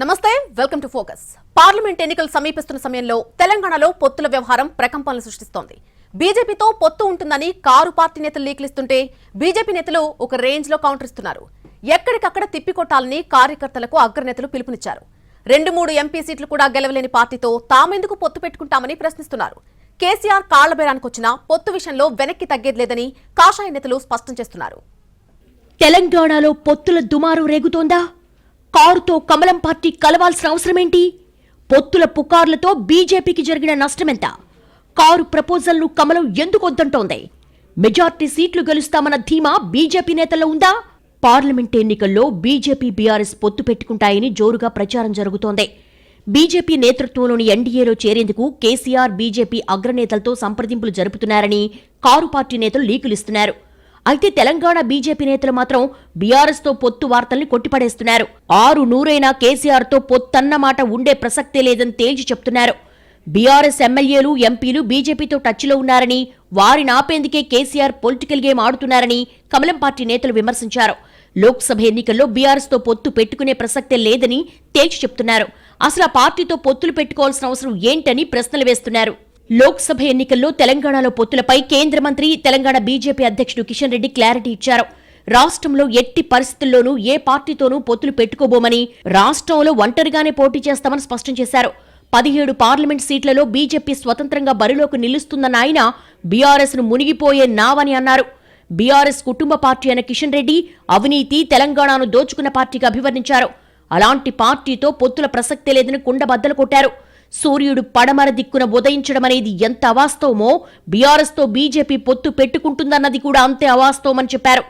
నమస్తే welcome to focus. Parliament ఎన్నికలు సమీపిస్తున్న సమయంలో తెలంగాణలో పొత్తుల వ్యవహారం ప్రకంపనలు సృష్టిస్తోంది. బీజేపీతో పొత్తు ఉంటుందని కారు పార్టీ నేతలు లీకులిస్తుంటే బీజేపీ నేతలు ఒక రేంజ్ లో కౌంటర్ ఇస్తున్నారు. ఎక్కడికక్కడ తిప్పికొట్టాలని కార్యకర్తలకు అగ్రనేతలు పిలుపునిచ్చారు. 2-3 ఎంపీ సీట్లు కూడా గెలవలేని పార్టీతో తామెందుకు పొత్తు పెట్టుకుంటామని ప్రశ్నిస్తున్నారు. కేసీఆర్ కాళ్లబేరానికొచ్చినా పొత్తు విషయంలో వెనక్కి తగ్గేది లేదని కాషాయ నేతలు స్పష్టం చేస్తున్నారు. తెలంగాణలో పొత్తుల దుమారు రేగుతోందా? కారుతో కమలం పార్టీ కలవాల్సిన అవసరమేంటి? పొత్తుల పుకార్లతో బీజేపీకి జరిగిన నష్టమెంత? కారు ప్రపోజల్ను కమలం ఎందుకు వద్దంటోంది? మెజార్టీ సీట్లు గెలుస్తామన్న ధీమా బీజేపీ నేతల్లో ఉందా? పార్లమెంట్ ఎన్నికల్లో బీజేపీ బీఆర్ఎస్ పొత్తు పెట్టుకుంటాయని జోరుగా ప్రచారం జరుగుతోంది. బీజేపీ నేతృత్వంలోని ఎన్డీఏలో చేరేందుకు కేసీఆర్ బీజేపీ అగ్రనేతలతో సంప్రదింపులు జరుపుతున్నారని కారు పార్టీ నేతలు లీకులిస్తున్నారు. అయితే తెలంగాణ బీజేపీ నేతలు మాత్రం బీఆర్ఎస్ తో పొత్తు వార్తల్ని కొట్టిపడేస్తున్నారు. 6-100 కేసీఆర్ తో పొత్తన్నమాట ఉండే ప్రసక్తే లేదని తేల్చి చెప్తున్నారు. బీఆర్ఎస్ ఎమ్మెల్యేలు ఎంపీలు బీజేపీతో టచ్లో ఉన్నారని, వారిని ఆపేందుకే కేసీఆర్ పొలిటికల్ గేమ్ ఆడుతున్నారని కమలం పార్టీ నేతలు విమర్శించారు. లోక్సభ ఎన్నికల్లో బీఆర్ఎస్ తో పొత్తు పెట్టుకునే ప్రసక్తే లేదని తేల్చి చెప్తున్నారు. అసలు ఆ పార్టీతో పొత్తులు పెట్టుకోవాల్సిన అవసరం ఏంటని ప్రశ్నలు వేస్తున్నారు. లోక్సభ ఎన్నికల్లో తెలంగాణలో పొత్తులపై కేంద్ర మంత్రి, తెలంగాణ బీజేపీ అధ్యక్షుడు కిషన్ రెడ్డి క్లారిటీ ఇచ్చారు. రాష్ట్రంలో ఎట్టి పరిస్థితుల్లోనూ ఏ పార్టీతోనూ పొత్తులు పెట్టుకోబోమని, రాష్ట్రంలో ఒంటరిగానే పోటీ చేస్తామని స్పష్టం చేశారు. 17 పార్లమెంట్ సీట్లలో బీజేపీ స్వతంత్రంగా బరిలోకి నిలుస్తుందన్న ఆయన బీఆర్ఎస్ ను మునిగిపోయే నావని అన్నారు. బీఆర్ఎస్ కుటుంబ పార్టీ అయిన కిషన్ రెడ్డి అవినీతి, తెలంగాణను దోచుకున్న పార్టీగా అభివర్ణించారు. అలాంటి పార్టీతో పొత్తుల ప్రసక్తే లేదని కుండబద్దలు కొట్టారు. సూర్యుడు పడమర దిక్కున ఉదయించడం అనేది ఎంత అవాస్తవమో, బీఆర్ఎస్ తో బీజేపీ పొత్తు పెట్టుకుంటుందన్నది కూడా అంతే అవాస్తవమని చెప్పారు.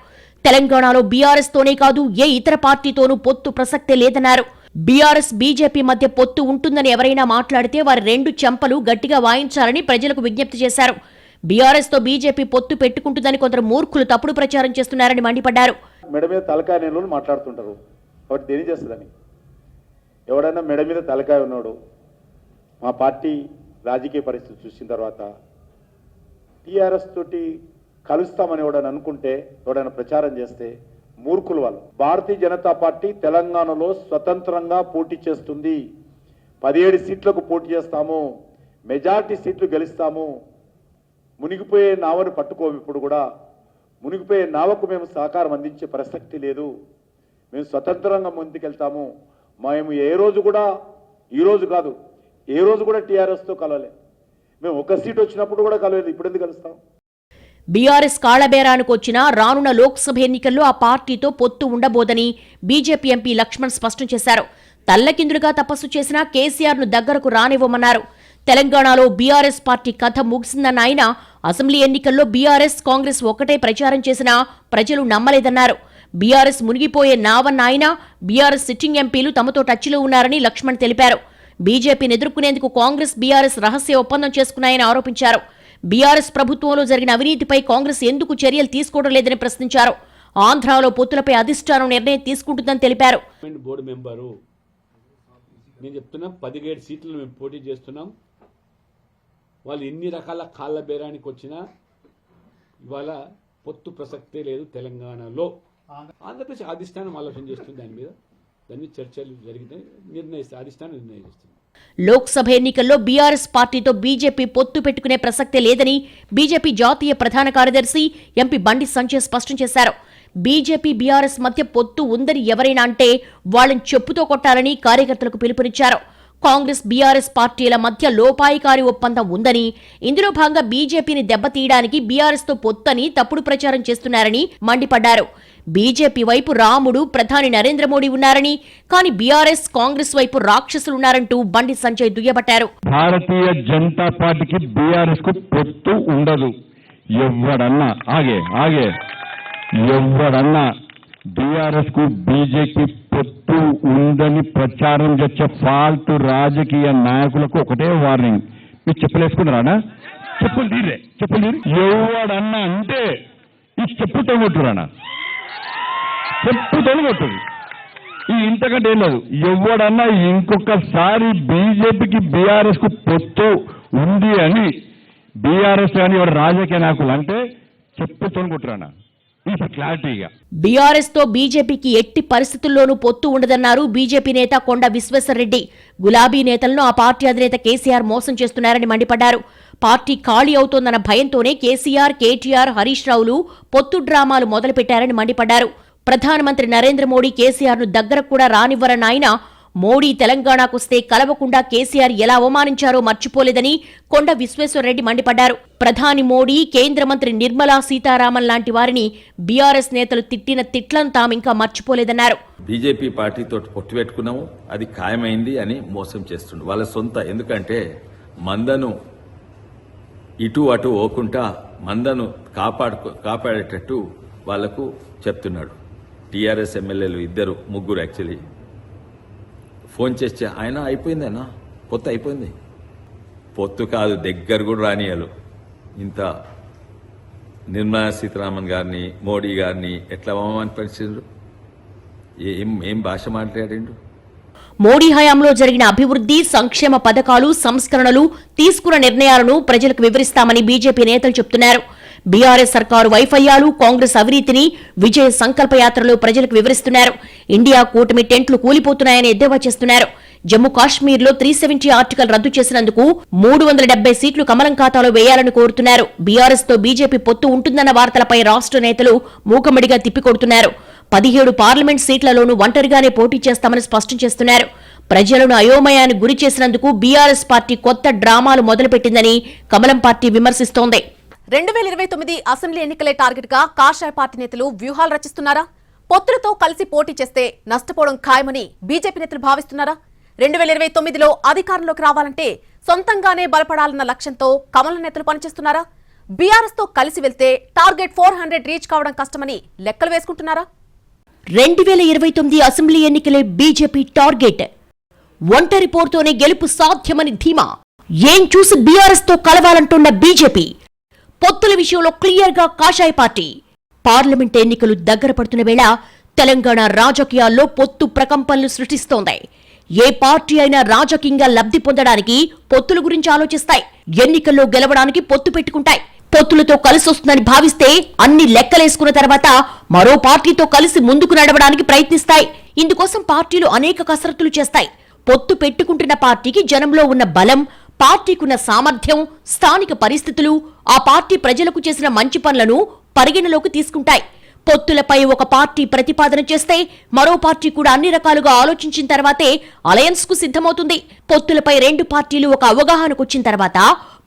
తెలంగాణలో బీఆర్ఎస్ తోనే కాదు, ఏ ఇతర పార్టీతోనూ పొత్తు ప్రసక్తే లేదన్నారు. బీఆర్ఎస్ బీజేపీ మధ్య పొత్తు ఉంటుందని ఎవరైనా మాట్లాడితే వారి 2 చెంపలు గట్టిగా వాయించాలని ప్రజలకు విజ్ఞప్తి చేశారు. బీఆర్ఎస్ తో బీజేపీ పొత్తు పెట్టుకుంటుందని కొందరు మూర్ఖులు తప్పుడు ప్రచారం చేస్తున్నారని మండిపడ్డారు. మెడ మీద తలకాయ నేను మాట్లాడుతుంటారు కాబట్టి దేని చేస్తుందని. ఎవడైనా మెడ మీద తలకాయ ఉన్నాడు, మా పార్టీ రాజకీయ పరిస్థితి చూసిన తర్వాత టీఆర్ఎస్ తోటి కలుస్తామని ఎవడని అనుకుంటే, ఎవడైనా ప్రచారం చేస్తే మూర్ఖులు వాళ్ళు. భారతీయ జనతా పార్టీ తెలంగాణలో స్వతంత్రంగా పోటీ చేస్తుంది. 17 సీట్లకు పోటీ చేస్తాము, మెజార్టీ సీట్లు గెలుస్తాము. మునిగిపోయే నావను పట్టుకోము. ఇప్పుడు కూడా మునిగిపోయే నావకు మేము సహకారం అందించే ప్రసక్తి లేదు. మేము స్వతంత్రంగా ముందుకెళ్తాము. మేము ఏ రోజు కూడా, ఈ రోజు కాదు, ఏ రోజు కూడా టీఆర్ఎస్తో కలవలే. మేము ఒక సీట్ వచ్చినప్పుడు కూడా కలవలేదు. ఇప్పుడు ఎందుకు కలుస్తాం? బీఆర్ఎస్ కాళ్లబేరానికి వచ్చినా రానున్న లోక్సభ ఎన్నికల్లో ఆ పార్టీతో పొత్తు ఉండబోదని బీజేపీ ఎంపీ లక్ష్మణ్ స్పష్టం చేశారు. తల్లకిందులుగా తపస్సు చేసినా కేసీఆర్ ను దగ్గరకు రానివ్వమన్నారు. తెలంగాణలో బీఆర్ఎస్ పార్టీ కథ ముగిసిందన్న ఆయన, అసెంబ్లీ ఎన్నికల్లో బీఆర్ఎస్, కాంగ్రెస్ ఒకటే ప్రచారం చేసినా ప్రజలు నమ్మలేదన్నారు. బీఆర్ఎస్ మునిగిపోయే నావన్న ఆయన, బీఆర్ఎస్ సిట్టింగ్ ఎంపీలు తమతో టచ్లో ఉన్నారని లక్ష్మణ్ తెలిపారు. బీజేపీని ఎదుర్కొనేందుకు కాంగ్రెస్, బీఆర్ఎస్ రహస్య ఒప్పందం చేసుకున్నాయని ఆరోపించారు. బీఆర్ఎస్ ప్రభుత్వంలో జరిగిన అవినీతిపై కాంగ్రెస్ ఎందుకు చర్యలు తీసుకోవడం లేదని ప్రశ్నించారు. ఆంధ్రాలో పొత్తులపై అధిష్టానం నిర్ణయం తీసుకుంటుందని తెలిపారు. బోర్డు మెంబరు నేను చెప్తున్నా, 17 సీట్లు మేము పోటీ చేస్తున్నాం. వాళ్ళు ఎన్ని రకాల కాళ్ళ బేరానికి వచ్చినా ఇవాళ పొత్తు ప్రసక్తే లేదు. తెలంగాణలో ఆంధ్రప్రదేశ్ అధిష్టానం ఆలోచన చేస్తుంది. దాని మీద చర్చలు జరిగితే అధిష్టానం నిర్ణయం చేస్తుంది. లోక్సభ ఎన్నికల్లో బీఆర్ఎస్ పార్టీతో బీజేపీ పొత్తు పెట్టుకునే ప్రసక్తే లేదని బీజేపీ జాతీయ ప్రధాన కార్యదర్శి ఎంపీ బండి సంజయ్ స్పష్టం చేశారు. బీజేపీ బీఆర్ఎస్ మధ్య పొత్తు ఉందని ఎవరైనా అంటే వాళ్ళని చెప్పుతో కొట్టాలని కార్యకర్తలకు పిలుపునిచ్చారు. కాంగ్రెస్, బీఆర్ఎస్ పార్టీల మధ్య లోపాయికారి ఒప్పందం ఉందని, ఇందులో భాగంగా బీజేపీని దెబ్బతీయడానికి బీఆర్ఎస్ తో పొత్తని తప్పుడు ప్రచారం చేస్తున్నారని మండిపడ్డారు. బీజేపీ వైపు రాముడు, ప్రధాని నరేంద్ర మోడీ ఉన్నారని, కానీ బీఆర్ఎస్, కాంగ్రెస్ వైపు రాక్షసులున్నారంటూ బండి సంజయ్ దుయ్యబట్టారు. భారతీయ జనతా పార్టీకి బీఆర్ఎస్ కు పొత్తు ఉండదు. ఎవడన్నా బీఆర్ఎస్ కు బీజేపీ పొత్తు ఉందని ప్రచారం చేసే ఫాల్తు రాజకీయ నాయకులకు ఒకటే వార్నింగ్. మీరు చెప్పులేసుకున్నారా? చెప్పులు తీరే. ఎవడన్నా అంటే ఈ చెప్పుతో కొట్టురానా, చెప్పుతో కొట్టుది. ఈ ఇంతకంటే ఏం లేదు. ఎవడన్నా ఇంకొకసారి బీజేపీకి బీఆర్ఎస్ కు పొత్తు ఉంది అని బీఆర్ఎస్ కానీ ఎవరు రాజకీయ నాయకులు అంటే చెప్పుతో కొట్టురానా. ఇప్పుడు క్లారిటీగా. బీఆర్ఎస్ తో బీజేపీకి ఎట్టి పరిస్థితుల్లోనూ పొత్తు ఉండదన్నారు బీజేపీ నేత కొండ విశ్వేశ్వరరెడ్డి. గులాబీ నేతలను ఆ పార్టీ అధినేత కేసీఆర్ మోసం చేస్తున్నారని మండిపడ్డారు. పార్టీ ఖాళీ అవుతోందన్న భయంతోనే కేసీఆర్, కేటీఆర్, హరీష్ రావులు పొత్తు డ్రామాలు మొదలుపెట్టారని మండిపడ్డారు. ప్రధానమంత్రి నరేంద్ర మోడీ కేసీఆర్ ను దగ్గరకు కూడా రానివ్వరన్న ఆయన, మోడీ తెలంగాణకొస్తే కలవకుండా కేసీఆర్ ఎలా అవమానించారో మర్చిపోలేదని కొండ విశ్వేశ్వరరెడ్డి మండిపడ్డారు. ప్రధాని మోడీ, కేంద్ర మంత్రి నిర్మలా సీతారామన్ లాంటి వారిని బీఆర్ఎస్ నేతలు తిట్టిన తిట్లను తామింకా మర్చిపోలేదన్నారు. బీజేపీ పార్టీతో పొట్టు పెట్టుకున్నాము, అది ఖాయమైంది అని మోసం చేస్తుండ్రు వాళ్ళ సొంత. ఎందుకంటే మందను ఇటు అటు పోకుండా మందను కాపాడేటట్టు వాళ్లకు చెప్తున్నాడు. టీఆర్ఎస్ ఎమ్మెల్యేలు ముగ్గురు యాక్చువల్లీ ఫోన్ చేస్తే ఆయన అయిపోయిందేనా, పొత్తు అయిపోయింది. పొత్తు కాదు, దగ్గర కూడా రానియాలు. ఇంత నిర్మలా సీతారామన్ గారిని, మోడీ గారిని ఎట్లా అవమానపరిచిండ్రు, ఏం భాష మాట్లాడిండు. మోడీ హయాంలో జరిగిన అభివృద్ధి, సంక్షేమ పథకాలు, సంస్కరణలు, తీసుకున్న నిర్ణయాలను ప్రజలకు వివరిస్తామని బీజేపీ నేతలు చెబుతున్నారు. బీఆర్ఎస్ సర్కారు వైఫల్యాలు, కాంగ్రెస్ అవినీతిని విజయ సంకల్ప యాత్రలో ప్రజలకు వివరిస్తున్నారు. ఇండియా కూటమి టెంట్లు కూలిపోతున్నాయని ఎద్దేవా చేస్తున్నారు. జమ్మూ కాశ్మీర్లో 370 ఆర్టికల్ రద్దు చేసినందుకు 370 సీట్లు కమలం ఖాతాలో వేయాలని కోరుతున్నారు. బీఆర్ఎస్ తో బీజేపీ పొత్తు ఉంటుందన్న వార్తలపై రాష్ట్ర నేతలు మూకమ్మడిగా తిప్పికొడుతున్నారు. 17 పార్లమెంట్ సీట్లలోనూ ఒంటరిగానే పోటీ చేస్తామని స్పష్టం చేస్తున్నారు. ప్రజలను అయోమయానికి గురి చేసినందుకు బీఆర్ఎస్ పార్టీ కొత్త డ్రామాలు మొదలుపెట్టిందని కమలం పార్టీ విమర్శిస్తోంది. 2029 అసెంబ్లీ ఎన్నికలే టార్గెట్ గా కాషాయ పార్టీ నేతలు వ్యూహాలు రచిస్తున్నారా? పొత్తులతో కలిసి పోటీ చేస్తే నష్టపోవడం ఖాయమని బీజేపీ నేతలు భావిస్తున్నారా? 2029లో అధికారంలోకి రావాలంటే సొంతంగానే బలపడాలన్న లక్ష్యంతో కమల నేతలు పనిచేస్తున్నారా? బీఆర్ఎస్ తో కలిసి వెళ్తే టార్గెట్ 400 రీచ్ కావడం కష్టమని లెక్కలు వేసుకుంటున్నారా? 2029 అసెంబ్లీ ఎన్నికలే బీజేపీ టార్గెట్. ఒంటరి పోరుతోనే గెలుపు సాధ్యమని ధీమా. ఏం చూసి బీఆర్ఎస్ తో కలవాలంటున్న బీజేపీ. పొత్తుల విషయంలో క్లియర్ గా కాషాయ పార్టీ. పార్లమెంట్ ఎన్నికలు దగ్గర పడుతున్న వేళ తెలంగాణ రాజకీయాల్లో పొత్తు ప్రకంపనలు సృష్టిస్తోంది. ఏ పార్టీ అయినా రాజకీయంగా లబ్ధి పొందడానికి పొత్తుల గురించి ఆలోచిస్తాయి. ఎన్నికల్లో గెలవడానికి పొత్తు పెట్టుకుంటాయి. పొత్తులతో కలిసొస్తుందని భావిస్తే అన్ని లెక్కలేసుకున్న తర్వాత మరో పార్టీతో కలిసి ముందుకు నడవడానికి ప్రయత్నిస్తాయి. ఇందుకోసం పార్టీలు అనేక కసరత్తులు చేస్తాయి. పొత్తు పెట్టుకుంటున్న పార్టీకి జనంలో ఉన్న బలం, పార్టీకున్న సామర్థ్యం, స్థానిక పరిస్థితులు, ఆ పార్టీ ప్రజలకు చేసిన మంచి పనులను పరిగణలోకి తీసుకుంటాయి. పొత్తులపై ఒక పార్టీ ప్రతిపాదన చేస్తే మరో పార్టీ కూడా అన్ని రకాలుగా ఆలోచించిన తర్వాతే అలయన్స్ కు సిద్ధమవుతుంది. పొత్తులపై రెండు పార్టీలు ఒక అవగాహనకొచ్చిన తర్వాత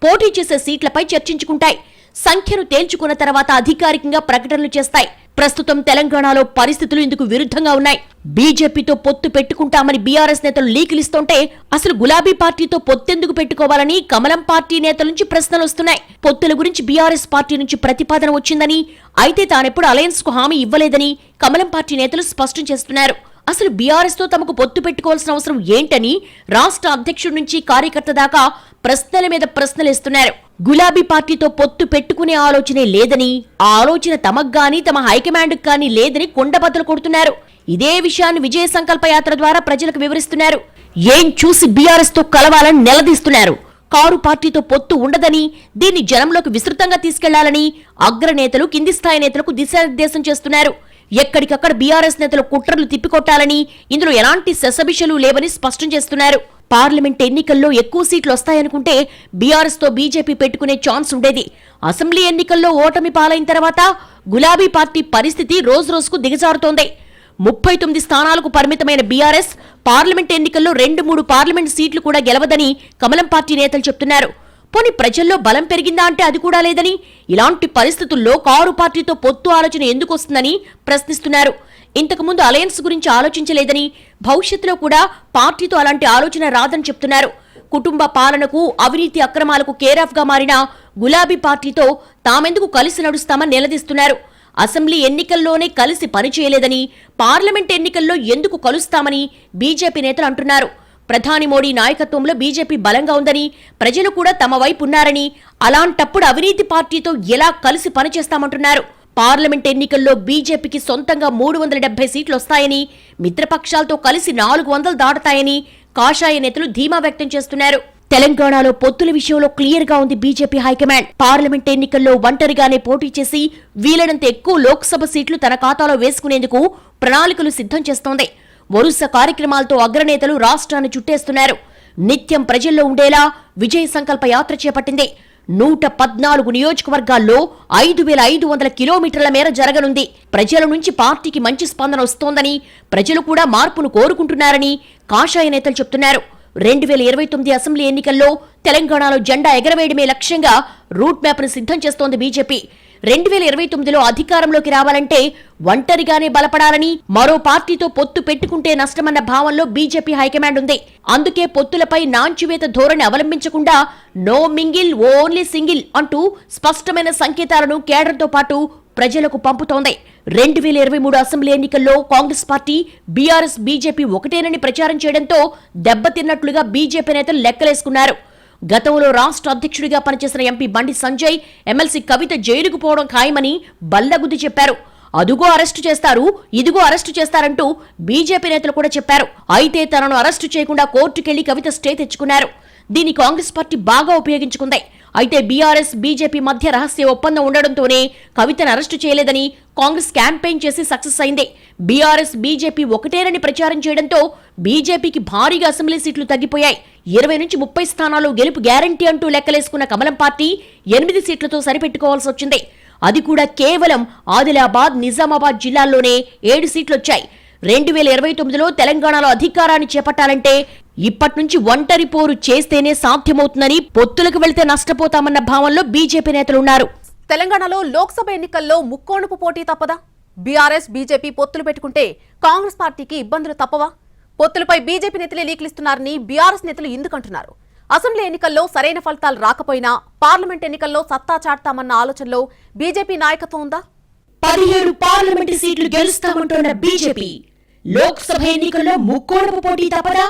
పోటీ చేసే సీట్లపై చర్చించుకుంటాయి. సంఖ్యను తేల్చుకున్న తర్వాత అధికారికంగా ప్రకటనలు చేస్తాయి. ప్రస్తుతం తెలంగాణలో పరిస్థితులు ఇందుకు విరుద్ధంగా ఉన్నాయి. బీజేపీతో పొత్తు పెట్టుకుంటామని బీఆర్ఎస్ నేతలు లీకులిస్తుంటే అసలు గులాబీ పార్టీతో పొత్తెందుకు పెట్టుకోవాలని కమలం పార్టీ నేతల నుంచి ప్రశ్నలు వస్తున్నాయి. పొత్తుల గురించి బీఆర్ఎస్ పార్టీ నుంచి ప్రతిపాదన వచ్చిందని, అయితే తానెప్పుడు అలయన్స్ కు హామీ ఇవ్వలేదని కమలం పార్టీ నేతలు స్పష్టం చేస్తున్నారు. అసలు బీఆర్ఎస్ తో తమకు పొత్తు పెట్టుకోవాల్సిన అవసరం ఏంటని రాష్ట్ర అధ్యక్షుడి నుంచి కార్యకర్త దాకా ప్రశ్నల మీద ప్రశ్నలేస్తున్నారు. గులాబీ పార్టీతో పొత్తు పెట్టుకునే ఆలోచనే లేదని, ఆ ఆలోచన తమకు గాని తమ హైకమాండ్ కానీ లేదని కొండబద్దలు కొడుతున్నారు. ఇదే విషయాన్ని విజయ సంకల్ప యాత్ర ద్వారా ప్రజలకు వివరిస్తున్నారు. ఏం చూసి బీఆర్ఎస్ తో కలవాలని నిలదీస్తున్నారు. కారు పార్టీతో పొత్తు ఉండదని, దీన్ని జనంలోకి విస్తృతంగా తీసుకెళ్లాలని అగ్రనేతలు కింది స్థాయి నేతలకు దిశానిర్దేశం చేస్తున్నారు. ఎక్కడికక్కడ బీఆర్ఎస్ నేతలు కుట్రలు తిప్పికొట్టాలని, ఇందులో ఎలాంటి సెసబిషలు లేవని స్పష్టం చేస్తున్నారు. పార్లమెంట్ ఎన్నికల్లో ఎక్కువ సీట్లు వస్తాయనుకుంటే బీఆర్ఎస్ తో బీజేపీ పెట్టుకునే ఛాన్స్ ఉండేది. అసెంబ్లీ ఎన్నికల్లో ఓటమి పాలైన తర్వాత గులాబీ పార్టీ పరిస్థితి రోజురోజుకు దిగజారుతోంది. 39 స్థానాలకు పరిమితమైన బీఆర్ఎస్ పార్లమెంట్ ఎన్నికల్లో 2-3 పార్లమెంట్ సీట్లు కూడా గెలవదని కమలం పార్టీ నేతలు చెప్తున్నారు. పోనీ ప్రజల్లో బలం పెరిగిందా అంటే అది కూడా లేదని, ఇలాంటి పరిస్థితుల్లో కారు పార్టీతో పొత్తు ఆలోచన ఎందుకు వస్తుందని ప్రశ్నిస్తున్నారు. ఇంతకుముందు అలయన్స్ గురించి ఆలోచించలేదని, భవిష్యత్తులో కూడా పార్టీతో అలాంటి ఆలోచన రాదని చెప్తున్నారు. కుటుంబ పాలనకు, అవినీతి అక్రమాలకు కేరాఫ్ గా మారిన గులాబీ పార్టీతో తామెందుకు కలిసి నడుస్తామని నిలదీస్తున్నారు. అసెంబ్లీ ఎన్నికల్లోనే కలిసి పనిచేయలేదని, పార్లమెంట్ ఎన్నికల్లో ఎందుకు కలుస్తామని బీజేపీ నేతలు అంటున్నారు. ప్రధాని మోడీ నాయకత్వంలో బీజేపీ బలంగా ఉందని, ప్రజలు కూడా తమ వైపు ఉన్నారని, అలాంటప్పుడు అవినీతి పార్టీతో ఎలా కలిసి పనిచేస్తామంటున్నారు. పార్లమెంట్ ఎన్నికల్లో బీజేపీకి సొంతంగా 370 సీట్లు వస్తాయని, మిత్రపక్షాలతో కలిసి 400 దాటుతాయని కాషాయ నేతలు ధీమా వ్యక్తం చేస్తున్నారు. తెలంగాణలో పొత్తుల విషయంలో క్లియర్ గా ఉంది బీజేపీ హైకమాండ్. పార్లమెంట్ ఎన్నికల్లో ఒంటరిగానే పోటీ చేసి వీలైనంత ఎక్కువ లోక్సభ సీట్లు తన ఖాతాలో వేసుకునేందుకు ప్రణాళికలు సిద్ధం చేస్తోంది. వరుస కార్యక్రమాలతో అగ్రనేతలు రాష్ట్రాన్ని చుట్టేస్తున్నారు. నిత్యం ప్రజల్లో ఉండేలా విజయ సంకల్ప యాత్ర చేపట్టింది. 114 నియోజకవర్గాల్లో 5,500 కిలోమీటర్ల మేర జరగనుంది. ప్రజల నుంచి పార్టీకి మంచి స్పందన వస్తోందని, ప్రజలు కూడా మార్పును కోరుకుంటున్నారని కాషాయ నేతలు చెప్తున్నారు. 2029 అసెంబ్లీ ఎన్నికల్లో తెలంగాణలో జెండా ఎగరవేయడమే లక్ష్యంగా రూట్ మ్యాప్ను సిద్ధం చేస్తోంది బీజేపీ. 2029లో అధికారంలోకి రావాలంటే ఒంటరిగానే బలపడాలని, మరో పార్టీతో పొత్తు పెట్టుకుంటే నష్టమన్న భావంలో బీజేపీ హైకమాండ్ ఉంది. అందుకే పొత్తులపై నాంచివేత ధోరణి అవలంబించకుండా నో మింగిల్ ఓన్లీ సింగిల్ అంటూ స్పష్టమైన సంకేతాలను కేడర్తో పాటు ప్రజలకు పంపుతోంది. 2023 అసెంబ్లీ ఎన్నికల్లో కాంగ్రెస్ పార్టీ, బీఆర్ఎస్, బీజేపీ ఒకటేనని ప్రచారం చేయడంతో దెబ్బతిన్నట్లుగా బీజేపీ నేతలు లెక్కలేసుకున్నారు. గతంలో రాష్ట్ర అధ్యక్షుడిగా పనిచేసిన ఎంపీ బండి సంజయ్, ఎమ్మెల్సీ కవిత జైలుకు పోవడం ఖాయమని బల్లగుద్ది చెప్పారు. అదుగో అరెస్టు చేస్తారు, ఇదిగో అరెస్టు చేస్తారంటూ బీజేపీ నేతలు కూడా చెప్పారు. అయితే తనను అరెస్టు చేయకుండా కోర్టుకెళ్లి కవిత స్టే తెచ్చుకున్నారు. దీన్ని కాంగ్రెస్ పార్టీ బాగా ఉపయోగించుకుంది. అయితే బీఆర్ఎస్, బీజేపీ మధ్య రహస్య ఒప్పందం ఉండడంతోనే కవితను అరెస్టు చేయలేదని కాంగ్రెస్ క్యాంపెయిన్ చేసి సక్సెస్ అయింది. బీఆర్ఎస్, బీజేపీ ఒకటేనని ప్రచారం చేయడంతో బీజేపీకి భారీగా అసెంబ్లీ సీట్లు తగ్గిపోయాయి. 20 నుంచి 30 స్థానాలు గెలుపు గ్యారంటీ అంటూ లెక్కలేసుకున్న కమలం పార్టీ 8 సీట్లతో సరిపెట్టుకోవాల్సి వచ్చింది. అది కూడా కేవలం ఆదిలాబాద్, నిజామాబాద్ జిల్లాల్లోనే 7 సీట్లొచ్చాయి. 2029లో తెలంగాణలో అధికారాన్ని చేపట్టాలంటే ఇప్పటి నుంచి ఒంటరి పోరు చేస్తేనే సాధ్యమవుతుందని, పొత్తులకు వెళ్తే నష్టపోతామన్న భావంలో బీజేపీ నేతలున్నారు. తెలంగాణలో లోక్సభ ఎన్నికల్లో ముక్కోణపు పోటీ తప్పదా? బీఆర్ఎస్, బీజేపీ పొత్తులు పెట్టుకుంటే కాంగ్రెస్ పార్టీకి ఇబ్బందులు తప్పవా? పొత్తులపై బీజేపీ నేతలే లీకిలిస్తున్నారని బీఆర్ఎస్ నేతలు ఎందుకంటున్నారు? అసెంబ్లీ ఎన్నికల్లో సరైన ఫలితాలు రాకపోయినా పార్లమెంట్ ఎన్నికల్లో సత్తా చాటుతామన్న ఆలోచనలో బీజేపీ నాయకత్వం ఉందా? 17 పార్లమెంటు సీట్లు గెలుస్తామంటున్న బీజేపీ లోక్సభ ఎన్నికల్లో ముక్కోణపు పోటీ తప్పదా?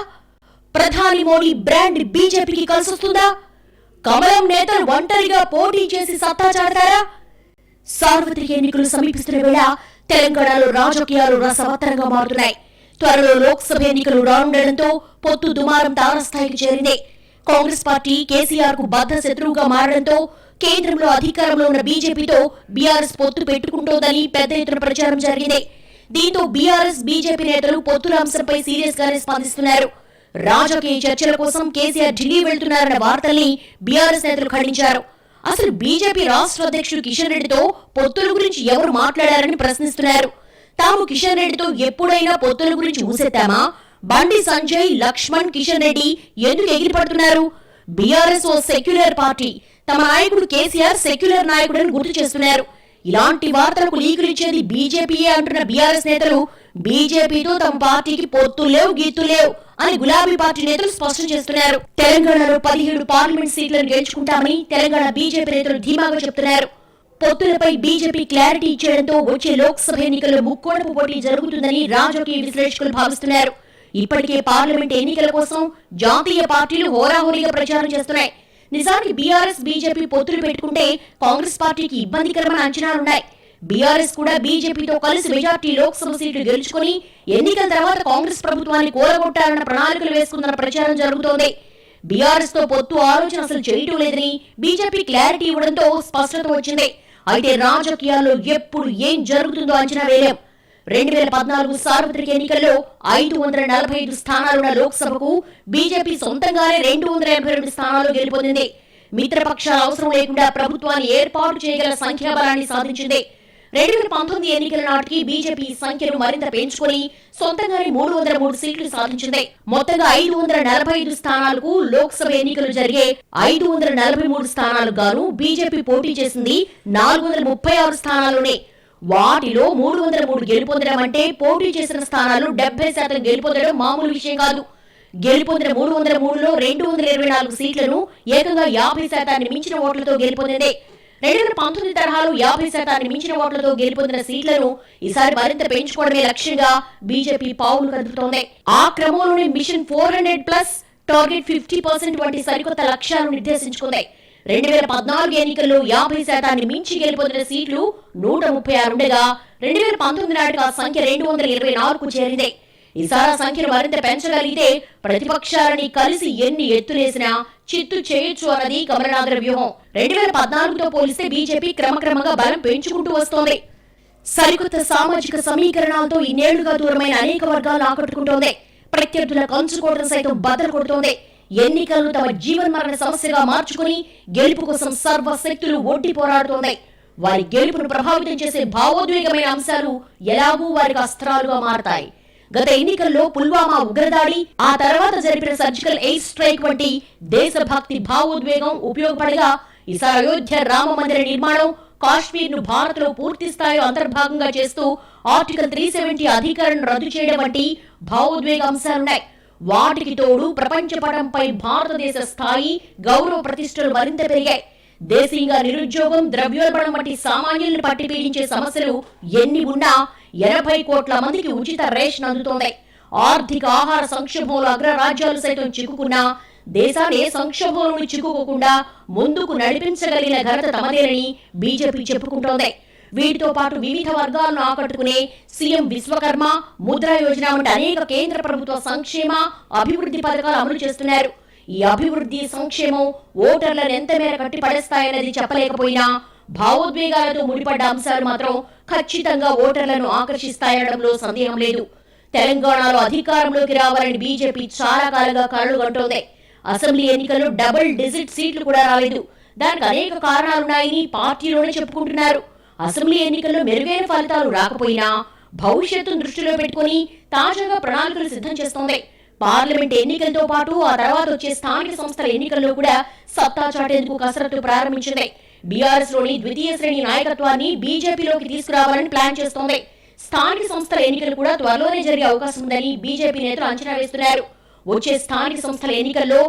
ప్రధాని మోడీ బ్రాండ్ బీజేపీకి కలిసొస్తుందా? కమలం నేతలు ఒంటరిగా పోటీ చేసి సత్తా చాడతారా? సార్వత్రిక ఎన్నికలు సమీపిస్తున్న వేళ తెలంగాణలో రాజకీయాలు రసవత్తరంగా మారుతున్నాయి. త్వరలో లోక్సభ ఎన్నికలు రానుండటంతో పొత్తు దుమారం తారస్థాయికి చేరింది. కాంగ్రెస్ పార్టీ కేసీఆర్ కు బద్ధ శత్రువుగా మారడంతో కేంద్రంలో అధికారంలో ఉన్న బీజేపీతో బీఆర్ఎస్ పొత్తు పెట్టుకుంటోందని పెద్ద ఎత్తున ప్రచారం జరిగింది. దీంతో బీఆర్ఎస్, బీజేపీ నేతలు పొత్తుల అంశంపై సీరియస్ గానే స్పందిస్తున్నారు. రాజకీయ చర్చల కోసం కేసీఆర్ ఢిల్లీ వెళ్తున్నారన్న వార్తల్ని బీఆర్ఎస్ నేతలు ఖండించారు. అసలు బీజేపీ రాష్ట్ర అధ్యక్షుడు కిషన్ రెడ్డితో పొత్తుల గురించి ఎవరు మాట్లాడారని ప్రశ్నిస్తున్నారు. తాము కిషన్ రెడ్డితో ఎప్పుడైనా పొత్తుల గురించి ఊసెత్తామా? బండి సంజయ్, లక్ష్మణ్, కిషన్ రెడ్డి ఎందుకు ఎగిరిపడుతున్నారు? బీఆర్ఎస్ ఓ సెక్యులర్ పార్టీ, తమ నాయకుడు కేసీఆర్ సెక్యులర్ నాయకుడని గుర్తు చేస్తున్నారు. ఇలాంటి వార్తలకు లీకులిచ్చేది బీజేపీయే అంటున్న బీఆర్ఎస్ నేతలు బీజేపీతో తమ పార్టీకి పొత్తు లేవు, గీతు లేవు అని గులాబీ పార్టీ నేతలు స్పష్టం చేస్తున్నారు. తెలంగాణలో 17 పార్లమెంట్ సీట్లను గెలుచుకుంటామని తెలంగాణ బీజేపీ నేతలు ధీమాగా చెప్తున్నారు. పొత్తులపై బీజేపీ క్లారిటీ ఇచ్చేయడంతో వచ్చే లోక్సభ ఎన్నికల్లో ముక్కోణపు పోటీ జరుగుతుందని రాజకీయ విశ్లేషకులు భావిస్తున్నారు. ఇప్పటికే పార్లమెంట్ ఎన్నికల కోసం జాతీయ పార్టీలు హోరాహోరీగా ప్రచారం చేస్తున్నాయి. నిజానికి బీఆర్ఎస్, బీజేపీ పొత్తులు పెట్టుకుంటే కాంగ్రెస్ పార్టీకి ఇబ్బందికరమైన అంచనాలున్నాయి. బీఆర్ఎస్ కూడా బీజేపీతో కలిసి మెజార్టీ లోక్సభ సీట్లు గెలుచుకుని ఎన్నికల తర్వాత కాంగ్రెస్ ప్రభుత్వాన్ని కూలగొట్టాలన్న ప్రణాళికలు వేసుకుందన్న ప్రచారం జరుగుతోంది. బీఆర్ఎస్ తో పొత్తు ఆలోచన అసలు చేయటం లేదని బీజేపీ క్లారిటీ ఇవ్వడంతో స్పష్టత వచ్చింది. అయితే రాజకీయాల్లో ఎప్పుడు ఏం జరుగుతుందో అంచనా వేయలేం. 2014 సార్వత్రిక ఎన్నికల్లో 545 స్థానాలున్న లోక్సభకు బీజేపీ సొంతంగానే 282 స్థానాలు గెలుపొందింది. మిత్రపక్షాల అవసరం లేకుండా ప్రభుత్వాన్ని ఏర్పాటు చేయగల సంఖ్యాబలాన్ని సాధించింది. 2019 ఎన్నికల నాటికి బీజేపీ సంఖ్యను మరింత పెంచుకుని సొంతంగానే 303 సీట్లు సాధించింది. మొత్తంగా 545 స్థానాలకు లోక్సభ ఎన్నికలు జరిగే 543 స్థానాలకు గాను బీజేపీ పోటీ చేసింది 436 స్థానాలునే. వాటిలో 303 గెలుపొందడం అంటే పోటీ చేసిన స్థానాలు 70% గెలుపొందడం మామూలు విషయం కాదు. గెలుపొందిన 303లో 224 సీట్లను ఏకంగా 50% మించిన ఓట్లతో గెలుపొందింది. 2019 తరహాలో 50% మించిన ఓట్లతో గెలుపొందిన సీట్లను ఈసారి మరింత పెంచుకోవడమే లక్ష్యంగా బీజేపీ పావులు కదుపుతోంది. ఆ క్రమంలోనే మిషన్ 400+, టార్గెట్ 50% వంటి సరికొత్త లక్ష్యాలను నిర్దేశించుకుంది. 2014 ఎన్నికల్లో 50% మించి గెలుపొందిన సీట్లు 136 ఉండగా 2019 నాటికి ఆ సంఖ్య 224కు చేరింది. ఈసారి సంఖ్యను మరింత పెంచగలిగితే ప్రతిపక్షాలని కలిసి ఎన్ని ఎత్తులేసినా చిత్తు చేయొచ్చు అన్నది కమలనాథుల వ్యూహం. 2014తో పోలిస్తే బీజేపీ క్రమక్రమంగా బలం పెంచుకుంటూ వస్తోంది. సరికొత్త సామాజిక సమీకరణాలతో ఇన్నేళ్లుగా దూరమైన అనేక వర్గాలు ఆకట్టుకుంటోంది. ప్రత్యర్థుల కంచుకోటను సైతం బద్దలు కొడుతోంది. ఎన్నికలను తమ జీవన్మరణ సమస్యగా మార్చుకుని గెలుపు కోసం సర్వశక్తులు ఒడ్డి పోరాడుతోంది. వారి గెలుపును ప్రభావితం చేసే భావోద్వేగమైన అంశాలు ఎలాగూ వారికి అస్త్రాలుగా మారతాయి. గత ఎన్నికల్లో పుల్వామా ఉగ్రదాడి, ఆ తర్వాత జరిపిన సర్జికల్ ఎయిర్ స్ట్రైక్ వంటి దేశభక్తి భావోద్వేగం ఉపయోగపడగా ఈసారి అయోధ్య రామ మందిర నిర్మాణం, కాశ్మీర్ ను భారత్ లో పూర్తి స్థాయిలో అంతర్భాగంగా చేస్తూ ఆర్టికల్ 370 అధికారాన్ని రద్దు చేయడం వంటి భావోద్వేగ అంశాలున్నాయి. వాటికి తోడు ప్రపంచ పటంపై భారతదేశ స్థాయి, గౌరవ ప్రతిష్టలు మరింత పెరిగాయి. దేశీయంగా నిరుద్యోగం, ద్రవ్యోల్బణం వంటి సామాన్యులను పట్టి పీడించే సమస్యలు ఎన్ని ఉన్నా 80 కోట్ల మందికి ఉచిత రేషన్ అందుతోంది. ఆర్థిక ఆహార సంక్షోభంలో అగ్రరాజ్యాలు సైతం చిక్కుకున్నా దేశాన్ని సంక్షోభంలో చిక్కుకోకుండా ముందుకు నడిపించగలిగిన ఘనత తమదేనని బీజేపీ చెప్పుకుంటోంది. వీటితో పాటు వివిధ వర్గాలను ఆకట్టుకునే సీఎం విశ్వకర్మ, ముద్రా యోజన వంటి అనేక కేంద్ర ప్రభుత్వ సంక్షేమ, అభివృద్ధి పథకాలు అమలు చేస్తున్నారు. ఈ అభివృద్ధి, సంక్షేమం ఓటర్లను ఎంత మేర కట్టిపడేస్తాయన్నది చెప్పలేకపోయినా భావోద్వేగాలతో ముడిపడ్డ అంశాలు మాత్రం ఖచ్చితంగా ఓటర్లను ఆకర్షిస్తాయనడంలో సందేహం లేదు. తెలంగాణలో అధికారంలోకి రావాలని బీజేపీ చాలా కాలంగా కలలు కంటోంది. అసెంబ్లీ ఎన్నికల్లో డబుల్ డిజిట్ సీట్లు కూడా రాలేదు. దానికి అనేక కారణాలున్నాయని పార్టీలోనే చెప్పుకుంటున్నారు. అసెంబ్లీ ఎన్నికల్లో మెరుగైన ఫలితాలు రాకపోయినా భవిష్యత్తును దృష్టిలో పెట్టుకుని తాజాగా ప్రణాళికలు సిద్ధం చేస్తోంది. పార్లమెంట్ ఎన్నికలతో పాటు ఆ తర్వాత వచ్చే స్థానిక సంస్థల ఎన్నికల్లో కూడా సత్తా చాటేందుకు కసరత్తు ప్రారంభించింది. బీఆర్ఎస్ లోని ద్వితీయ శ్రేణి నాయకత్వాన్ని బీజేపీలోకి తీసుకురావాలని ప్లాన్ చేస్తోంది. స్థానిక సంస్థల ఎన్నికలు కూడా త్వరలోనే జరిగే అవకాశం ఉందని బీజేపీ నేతలు అంచనా వేస్తున్నారు. వచ్చే స్థానిక సంస్థల ఎన్నికల్లో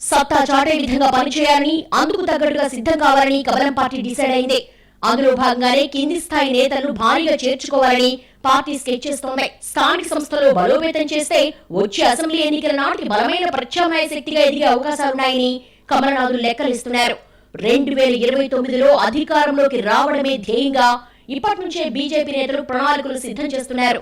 సత్తా చాటే విధంగా పనిచేయాలని, అందుకు తగ్గట్టుగా సిద్ధం కావాలని కమలం పార్టీ డిసైడ్ అయింది. అందులో భాగంగానే కింది స్థాయి నేతలను భారీగా చేర్చుకోవాలని పార్టీ స్కెచ్ చేస్తోంది. స్థానిక సంస్థలో బలోపేతం చేస్తే వచ్చే అసెంబ్లీ ఎన్నికల నాటికి బలమైన ప్రత్యామ్నాయ శక్తిగా ఎదిగే అవకాశాలున్నాయని కమలనాథులు లెక్కలిస్తున్నారు. 2029లో అధికారంలోకి రావడమే ధ్యేయంగా ఇప్పటి నుంచే బీజేపీ నేతలు ప్రణాళికలు సిద్ధం చేస్తున్నారు.